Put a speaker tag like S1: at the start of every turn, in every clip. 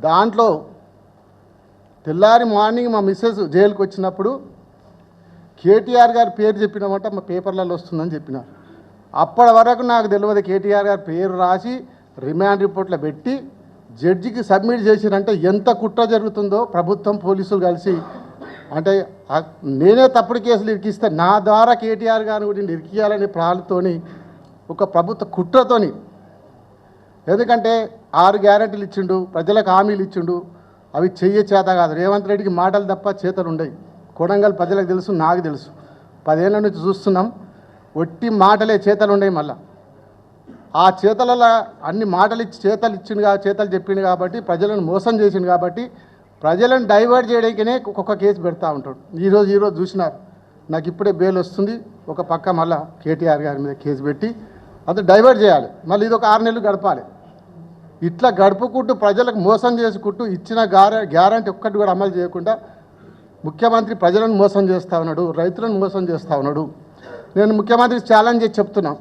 S1: దాంట్లో తెల్లారి మార్నింగ్ మా మిస్సెస్ జైలుకి వచ్చినప్పుడు కేటీఆర్ గారి పేరు చెప్పినామంట మా పేపర్లలో వస్తుందని చెప్పినారు. అప్పటి వరకు నాకు తెలియదు కేటీఆర్ గారి పేరు రాసి రిమాండ్ రిపోర్ట్లో పెట్టి జడ్జికి సబ్మిట్ చేసిరంటే ఎంత కుట్ర జరుగుతుందో ప్రభుత్వం పోలీసులు కలిసి. అంటే నేనే తప్పుడు కేసులు ఇరికిస్తే నా ద్వారా కేటీఆర్ గారిని కూడా ఇరికియాలనే ప్లాన్తోని ఒక ప్రభుత్వ కుట్రతోని. ఎందుకంటే 6 గ్యారెంటీలు ఇచ్చిండు, ప్రజలకు హామీలు ఇచ్చిండు, అవి చెయ్యే చేత కాదు. రేవంత్ రెడ్డికి మాటలు తప్ప చేతలు ఉండయి. కొడంగల్ ప్రజలకు తెలుసు, నాకు తెలుసు, 10 ఏళ్ళ నుంచి చూస్తున్నాం. ఒట్టి మాటలే, చేతలు ఉండయి. మళ్ళీ ఆ చేతలలో అన్ని మాటలు ఇచ్చి చేతలు చెప్పిండు కాబట్టి ప్రజలను మోసం చేసిండు కాబట్టి ప్రజలను డైవర్ట్ చేయడానికినే ఒక్కొక్క కేసు పెడతా ఉంటాడు. ఈరోజు చూసినారు, నాకు ఇప్పుడే బెయిల్ వస్తుంది, ఒక పక్క మళ్ళీ కేటీఆర్ గారి మీద కేసు పెట్టి అది డైవర్ట్ చేయాలి. మళ్ళీ ఇది ఒక 6 నెలలు గడపాలి. ఇట్లా గడుపుకుంటూ ప్రజలకు మోసం చేసుకుంటూ ఇచ్చిన గ్యారంటీ ఒక్కటి కూడా అమలు చేయకుండా ముఖ్యమంత్రి ప్రజలను మోసం చేస్తూ ఉన్నాడు, రైతులను మోసం చేస్తూ ఉన్నాడు. నేను ముఖ్యమంత్రికి ఛాలెంజ్ చేసి చెప్తున్నా,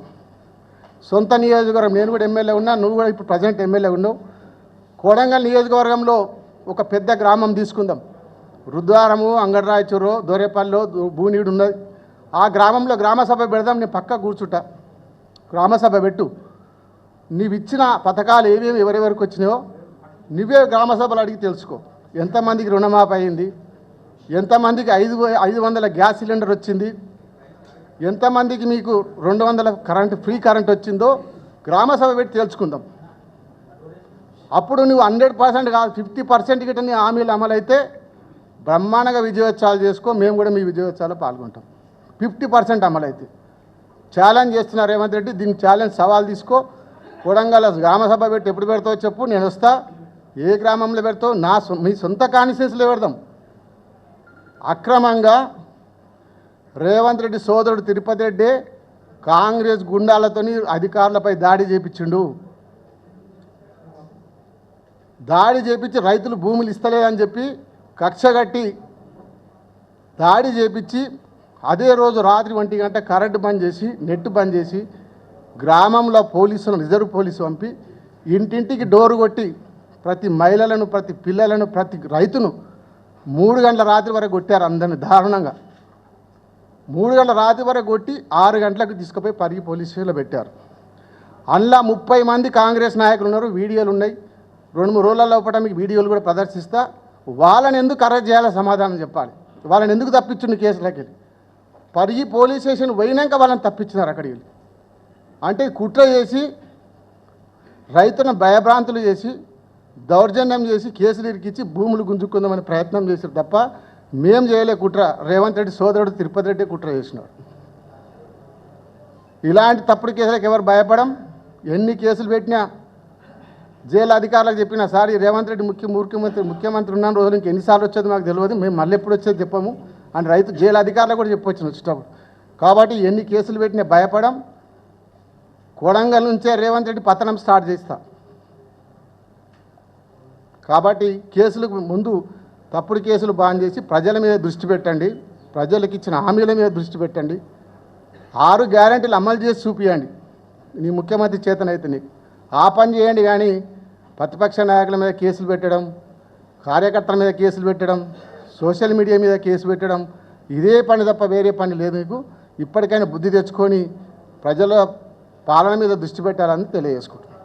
S1: సొంత నియోజకవర్గం, నేను కూడా ఎమ్మెల్యే ఉన్నా, నువ్వు కూడా ఇప్పుడు ప్రజెంట్ ఎమ్మెల్యే ఉన్నావు. కొడంగల్ నియోజకవర్గంలో ఒక పెద్ద గ్రామం తీసుకుందాం. రుద్వారము, అంగడరాయచూరు, దొరేపల్లిలో భూనీడు ఉన్నది. ఆ గ్రామంలో గ్రామసభ పెడదాం, నేను పక్క కూర్చుంటా. గ్రామసభ పెట్టు, నీవు ఇచ్చిన పథకాలు ఏవేమి ఎవరెవరికి వచ్చినాయో నువ్వే గ్రామసభలు అడిగి తెలుసుకో. ఎంతమందికి రుణమాఫీ అయింది, ఎంతమందికి 500 గ్యాస్ సిలిండర్ వచ్చింది, ఎంతమందికి మీకు 200 ఫ్రీ కరెంట్ వచ్చిందో గ్రామసభ పెట్టి తెలుసుకుందాం. అప్పుడు నువ్వు 100% కాదు 50% గిట్ట నీ హామీలు అమలైతే బ్రహ్మాండంగా విజయోత్సవాలు చేసుకో, మేము కూడా మీ విజయోత్సవాల్లో పాల్గొంటాం. 50% అమలైతే ఛాలెంజ్ చేస్తున్నారు రేవంత్ రెడ్డి. దీనికి ఛాలెంజ్ సవాల్ తీసుకో. కొడంగల్ గ్రామసభ పెట్టి ఎప్పుడు పెడతావో చెప్పు, నేను వస్తా. ఏ గ్రామంలో పెడతావు? మీ సొంత కాన్స్టిట్యూన్సీలో పెడదాం. అక్రమంగా రేవంత్ రెడ్డి సోదరుడు తిరుపతి రెడ్డి కాంగ్రెస్ గుండాలతోని అధికారులపై దాడి చేయించిండు. దాడి చేయించి రైతులు భూములు ఇస్తలేదని చెప్పి కక్షగట్టి దాడి చేయించి అదే రోజు రాత్రి 1 గంట కరెంటు బంద్ చేసి నెట్ బంద్ చేసి గ్రామంలో పోలీసులను, రిజర్వ్ పోలీసు పంపి ఇంటింటికి డోరు కొట్టి ప్రతి మహిళలను, ప్రతి పిల్లలను, ప్రతి రైతును 3 గంటల రాత్రి వరకు కొట్టారు. అందరిని దారుణంగా 3 గంటల రాత్రి వరకు కొట్టి 6 గంటలకు తీసుకుపోయి పరిగి పోలీస్ స్టేషన్లో పెట్టారు. అందులో 30 మంది కాంగ్రెస్ నాయకులు ఉన్నారు, వీడియోలు ఉన్నాయి. 2-3 రోజుల లోపల మీకు వీడియోలు కూడా ప్రదర్శిస్తా. వాళ్ళని ఎందుకు అరెస్ట్ చేయాలో సమాధానం చెప్పాలి. వాళ్ళని ఎందుకు తప్పించుండు కేసులకి వెళ్ళి? పరిగి పోలీస్ స్టేషన్ పోయినాక వాళ్ళని తప్పించినారు అక్కడికి వెళ్ళి. అంటే కుట్ర చేసి రైతులను భయభ్రాంతులు చేసి దౌర్జన్యం చేసి కేసులు ఇరికించి భూములు గుంజుకుందామని ప్రయత్నం చేశారు తప్ప మేం చేయలే కుట్ర. రేవంత్ రెడ్డి సోదరుడు తిరుపతి రెడ్డి కుట్ర చేసినాడు. ఇలాంటి తప్పుడు కేసులకు ఎవరు భయపడం? ఎన్ని కేసులు పెట్టినా జైలు అధికారులకు చెప్పినా, సార్ ఈ రేవంత్ రెడ్డి ముఖ్యమంత్రి ఉన్న రోజులు ఇంక ఎన్నిసార్లు వచ్చేది మాకు తెలియదు, మేము మళ్ళీ ఎప్పుడు వచ్చేది చెప్పము అని రైతు జైలు అధికారులకు కూడా చెప్పొచ్చిన వచ్చేటప్పుడు. కాబట్టి ఎన్ని కేసులు పెట్టినా భయపడం. కొడంగల్ నుంచే రేవంత్ రెడ్డి పతనం స్టార్ట్ చేస్తా. కాబట్టి కేసులకు ముందు తప్పుడు కేసులు బాన్ చేసి ప్రజల మీద దృష్టి పెట్టండి, ప్రజలకు ఇచ్చిన హామీల మీద దృష్టి పెట్టండి. 6 గ్యారెంటీలు అమలు చేసి చూపియండి. నీ ముఖ్యమంత్రి చేతనైతే నీకు ఆ పని చేయండి. కానీ ప్రతిపక్ష నాయకుల మీద కేసులు పెట్టడం, కార్యకర్తల మీద కేసులు పెట్టడం, సోషల్ మీడియా మీద కేసు పెట్టడం, ఇదే పని తప్ప వేరే పని లేదు నీకు. ఇప్పటికైనా బుద్ధి తెచ్చుకొని ప్రజల పాలన మీద దృష్టి పెట్టాలని తెలియజేసుకుంటున్నాను.